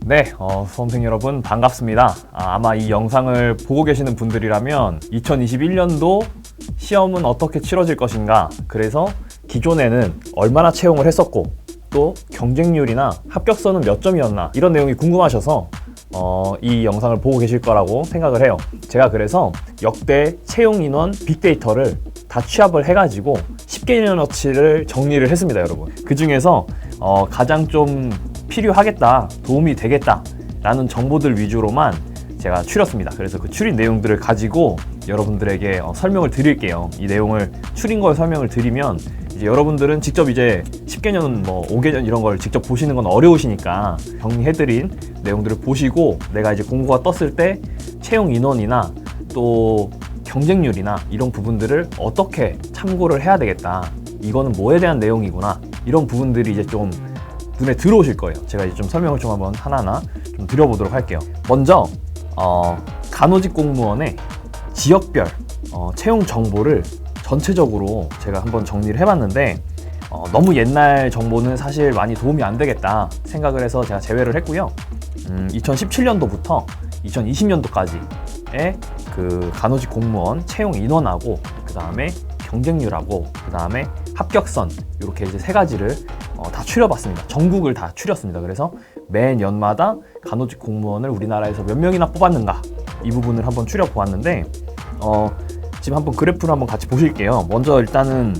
네, 수험생 여러분 반갑습니다. 아마 이 영상을 보고 계시는 분들이라면 2021년도 시험은 어떻게 치러질 것인가, 그래서 기존에는 얼마나 채용을 했었고 또 경쟁률이나 합격선은 몇 점이었나 이런 내용이 궁금하셔서 이 영상을 보고 계실 거라고 생각을 해요. 제가 그래서 역대 채용 인원 빅데이터를 다 취합을 해가지고 10개년어치를 정리를 했습니다, 여러분. 그 중에서 가장 좀 필요하겠다, 도움이 되겠다 라는 정보들 위주로만 제가 추렸습니다. 그래서 그 추린 내용들을 가지고 여러분들에게 설명을 드릴게요. 이 내용을 추린 걸 설명을 드리면 이제 여러분들은 직접 이제 10개년, 5개년 이런 걸 직접 보시는 건 어려우시니까 정리해드린 내용들을 보시고 내가 이제 공고가 떴을 때 채용 인원이나 또 경쟁률이나 이런 부분들을 어떻게 참고를 해야 되겠다, 이거는 뭐에 대한 내용이구나, 이런 부분들이 이제 좀 눈에 들어오실 거예요. 제가 이제 좀 설명을 좀 한번 하나하나 좀 드려보도록 할게요. 먼저 간호직 공무원의 지역별 채용 정보를 전체적으로 제가 한번 정리를 해봤는데 너무 옛날 정보는 사실 많이 도움이 안 되겠다 생각을 해서 제가 제외를 했고요. 2017년도부터 2020년도까지의 그 간호직 공무원 채용 인원하고 그 다음에 경쟁률하고 그 다음에 합격선, 이렇게 이제 세 가지를 다 추려봤습니다. 전국을 다 추렸습니다. 그래서 매 년마다 간호직 공무원을 우리나라에서 몇 명이나 뽑았는가, 이 부분을 한번 추려보았는데 지금 한번 그래프를 한번 같이 보실게요. 먼저 일단은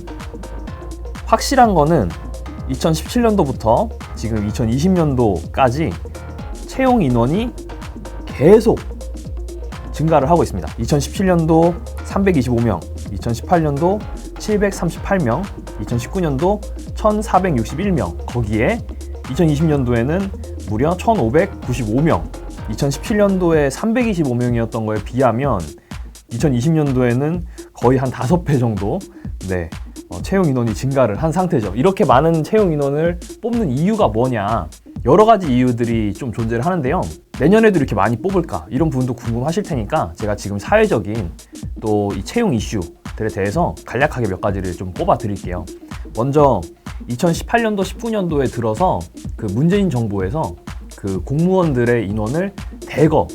확실한 거는 2017년도부터 지금 2020년도까지 채용 인원이 계속 증가를 하고 있습니다. 2017년도 325명, 2018년도 738명, 2019년도 1461명, 거기에 2020년도에는 무려 1595명, 2017년도에 325명이었던 거에 비하면 2020년도에는 거의 한 5배 정도 채용 인원이 증가를 한 상태죠. 이렇게 많은 채용 인원을 뽑는 이유가 뭐냐, 여러 가지 이유들이 좀 존재를 하는데요. 내년에도 이렇게 많이 뽑을까, 이런 부분도 궁금하실 테니까 제가 지금 사회적인 또 이 채용 이슈들에 대해서 간략하게 몇 가지를 좀 뽑아 드릴게요. 먼저 2018년도 19년도에 들어서 그 문재인 정부에서 그 공무원들의 인원을 대거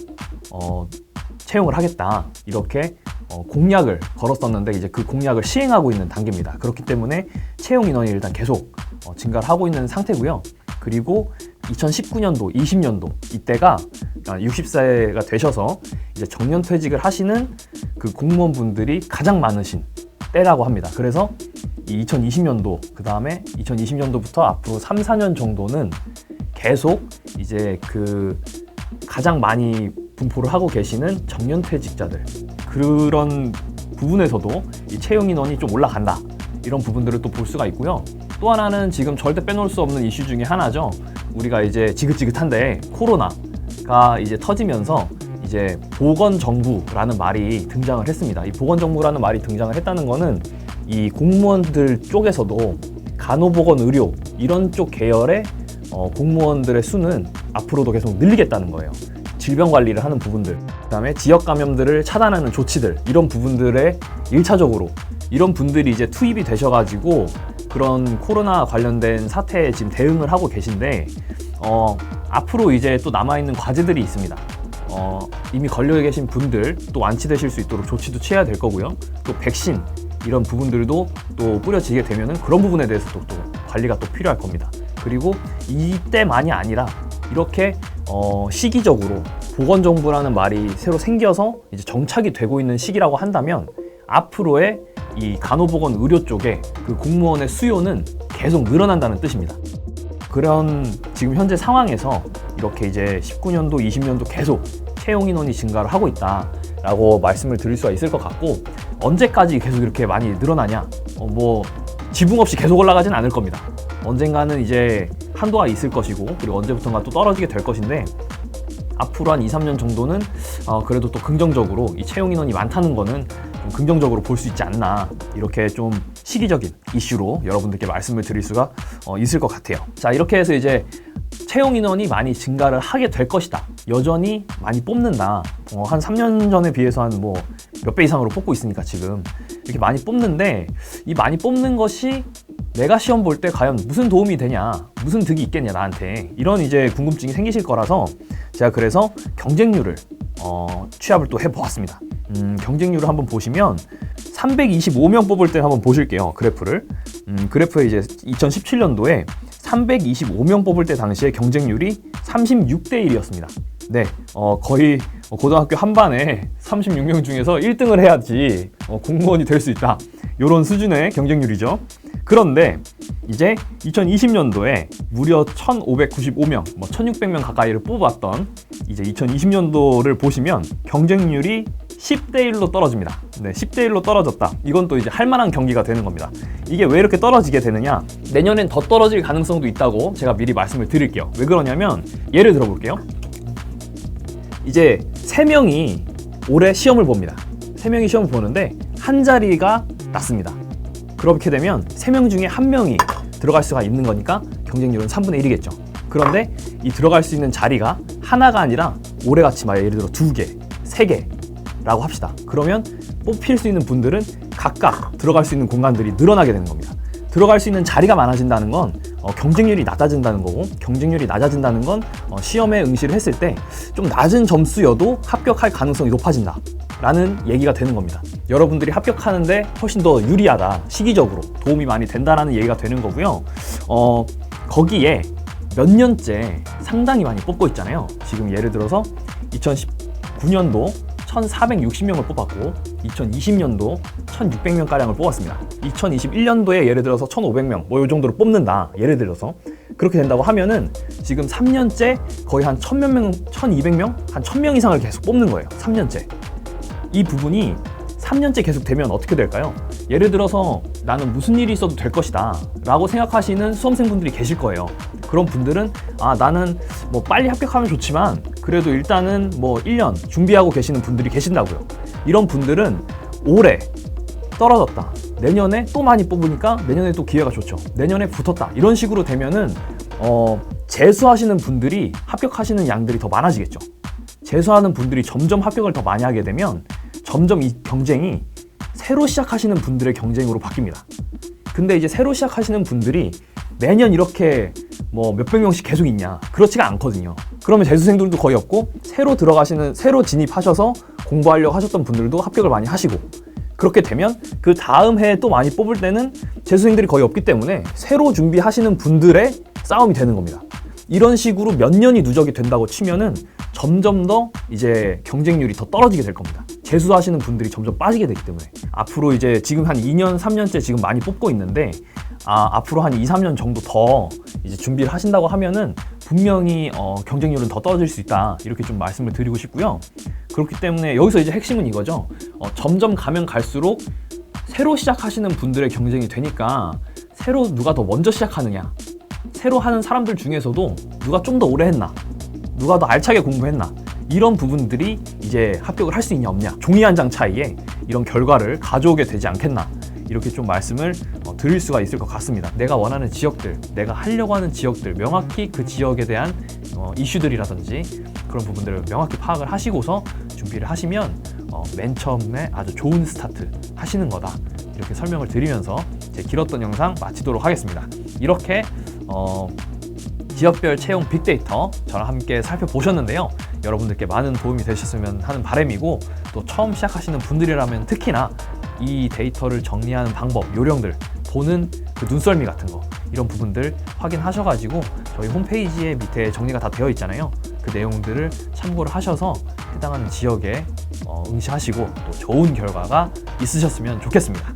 채용을 하겠다, 이렇게 공약을 걸었었는데 이제 그 공약을 시행하고 있는 단계입니다. 그렇기 때문에 채용 인원이 일단 계속 증가를 하고 있는 상태고요. 그리고 2019년도, 20년도 이때가 60세가 되셔서 이제 정년퇴직을 하시는 그 공무원분들이 가장 많으신 때라고 합니다. 그래서 이 2020년도, 그 다음에 2020년도부터 앞으로 3, 4년 정도는 계속 이제 그 가장 많이 분포를 하고 계시는 정년퇴직자들, 그런 부분에서도 이 채용 인원이 좀 올라간다, 이런 부분들을 또 볼 수가 있고요. 또 하나는 지금 절대 빼놓을 수 없는 이슈 중에 하나죠. 우리가 이제 지긋지긋한데 코로나가 이제 터지면서 이제 보건정부라는 말이 등장을 했습니다. 이 보건정부라는 말이 등장을 했다는 거는 이 공무원들 쪽에서도 간호보건의료 이런 쪽 계열의 공무원들의 수는 앞으로도 계속 늘리겠다는 거예요. 질병 관리를 하는 부분들, 그 다음에 지역 감염들을 차단하는 조치들, 이런 부분들에 1차적으로 이런 분들이 이제 투입이 되셔가지고 그런 코로나 관련된 사태에 지금 대응을 하고 계신데 앞으로 이제 또 남아있는 과제들이 있습니다. 이미 걸려 계신 분들 또 완치되실 수 있도록 조치도 취해야 될 거고요. 또 백신 이런 부분들도 또 뿌려지게 되면은 그런 부분에 대해서도 또 관리가 또 필요할 겁니다. 그리고 이때만이 아니라 이렇게 시기적으로 보건정부라는 말이 새로 생겨서 이제 정착이 되고 있는 시기라고 한다면 앞으로의 이 간호보건 의료 쪽에 그 공무원의 수요는 계속 늘어난다는 뜻입니다. 그런 지금 현재 상황에서 이렇게 이제 19년도, 20년도 계속 채용 인원이 증가를 하고 있다라고 말씀을 드릴 수가 있을 것 같고, 언제까지 계속 이렇게 많이 늘어나냐? 지붕 없이 계속 올라가진 않을 겁니다. 언젠가는 이제 한도가 있을 것이고, 그리고 언제부턴가 또 떨어지게 될 것인데, 앞으로 한 2, 3년 정도는 그래도 또 긍정적으로 이 채용 인원이 많다는 거는 좀 긍정적으로 볼 수 있지 않나, 이렇게 좀 시기적인 이슈로 여러분들께 말씀을 드릴 수가 있을 것 같아요. 자, 이렇게 해서 이제 채용 인원이 많이 증가를 하게 될 것이다, 여전히 많이 뽑는다, 한 3년 전에 비해서 한 몇 배 이상으로 뽑고 있으니까 지금 이렇게 많이 뽑는데, 이 많이 뽑는 것이 내가 시험 볼 때 과연 무슨 도움이 되냐, 무슨 득이 있겠냐 나한테, 이런 이제 궁금증이 생기실 거라서 제가 그래서 경쟁률을 취합을 또 해보았습니다. 경쟁률을 한번 보시면 325명 뽑을 때 한번 보실게요. 그래프를. 그래프에 이제 2017년도에 325명 뽑을 때 당시에 경쟁률이 36대 1이었습니다. 네, 거의 고등학교 한 반에 36명 중에서 1등을 해야지 공무원이 될 수 있다. 이런 수준의 경쟁률이죠. 그런데 이제 2020년도에 무려 1,595명, 1,600명 가까이를 뽑았던 이제 2020년도를 보시면 경쟁률이 10대 1로 떨어집니다. 네, 10대 1로 떨어졌다. 이건 또 이제 할 만한 경기가 되는 겁니다. 이게 왜 이렇게 떨어지게 되느냐? 내년엔 더 떨어질 가능성도 있다고 제가 미리 말씀을 드릴게요. 왜 그러냐면 예를 들어 볼게요. 이제 3명이 올해 시험을 봅니다. 3명이 시험을 보는데 한 자리가 났습니다. 그렇게 되면 3명 중에 1명이 들어갈 수가 있는 거니까 경쟁률은 3분의 1이겠죠. 그런데 이 들어갈 수 있는 자리가 하나가 아니라 올해같이 예를 들어 2개, 3개라고 합시다. 그러면 뽑힐 수 있는 분들은 각각 들어갈 수 있는 공간들이 늘어나게 되는 겁니다. 들어갈 수 있는 자리가 많아진다는 건 경쟁률이 낮아진다는 거고, 경쟁률이 낮아진다는 건 시험에 응시를 했을 때 좀 낮은 점수여도 합격할 가능성이 높아진다 라는 얘기가 되는 겁니다. 여러분들이 합격하는데 훨씬 더 유리하다, 시기적으로 도움이 많이 된다라는 얘기가 되는 거고요. 거기에 몇 년째 상당히 많이 뽑고 있잖아요. 지금 예를 들어서 2019년도 1,460명을 뽑았고 2020년도 1,600명가량을 뽑았습니다. 2021년도에 예를 들어서 1,500명 이 정도로 뽑는다. 예를 들어서 그렇게 된다고 하면은 지금 3년째 거의 한 1,000몇 명, 1,200명? 한 1,000명 이상을 계속 뽑는 거예요. 3년째. 이 부분이 3년째 계속 되면 어떻게 될까요? 예를 들어서 나는 무슨 일이 있어도 될 것이다 라고 생각하시는 수험생분들이 계실 거예요. 그런 분들은 나는 빨리 합격하면 좋지만 그래도 일단은 1년 준비하고 계시는 분들이 계신다고요. 이런 분들은 올해 떨어졌다, 내년에 또 많이 뽑으니까 내년에 또 기회가 좋죠. 내년에 붙었다, 이런 식으로 되면은 재수하시는 분들이 합격하시는 양들이 더 많아지겠죠. 재수하는 분들이 점점 합격을 더 많이 하게 되면 점점 이 경쟁이 새로 시작하시는 분들의 경쟁으로 바뀝니다. 근데 이제 새로 시작하시는 분들이 매년 이렇게 몇백 명씩 계속 있냐? 그렇지가 않거든요. 그러면 재수생들도 거의 없고 새로 진입하셔서 공부하려고 하셨던 분들도 합격을 많이 하시고, 그렇게 되면 그 다음 해에 또 많이 뽑을 때는 재수생들이 거의 없기 때문에 새로 준비하시는 분들의 싸움이 되는 겁니다. 이런 식으로 몇 년이 누적이 된다고 치면은 점점 더 이제 경쟁률이 더 떨어지게 될 겁니다. 재수하시는 분들이 점점 빠지게 되기 때문에 앞으로 이제 지금 한 2년, 3년째 지금 많이 뽑고 있는데 앞으로 한 2, 3년 정도 더 이제 준비를 하신다고 하면은 분명히 경쟁률은 더 떨어질 수 있다, 이렇게 좀 말씀을 드리고 싶고요. 그렇기 때문에 여기서 이제 핵심은 이거죠. 점점 가면 갈수록 새로 시작하시는 분들의 경쟁이 되니까 새로 누가 더 먼저 시작하느냐, 새로 하는 사람들 중에서도 누가 좀 더 오래 했나, 누가 더 알차게 공부했나, 이런 부분들이 이제 합격을 할 수 있냐 없냐, 종이 한 장 차이에 이런 결과를 가져오게 되지 않겠나, 이렇게 좀 말씀을 드릴 수가 있을 것 같습니다. 내가 원하는 지역들, 내가 하려고 하는 지역들, 명확히 그 지역에 대한 이슈들이라든지 그런 부분들을 명확히 파악을 하시고서 준비를 하시면 맨 처음에 아주 좋은 스타트 하시는 거다, 이렇게 설명을 드리면서 제 길었던 영상 마치도록 하겠습니다. 이렇게 지역별 채용 빅데이터 저랑 함께 살펴보셨는데요. 여러분들께 많은 도움이 되셨으면 하는 바람이고, 또 처음 시작하시는 분들이라면 특히나 이 데이터를 정리하는 방법, 요령들, 보는 그 눈썰미 같은 거, 이런 부분들 확인하셔가지고 저희 홈페이지에 밑에 정리가 다 되어 있잖아요. 그 내용들을 참고를 하셔서 해당하는 지역에 응시하시고 또 좋은 결과가 있으셨으면 좋겠습니다.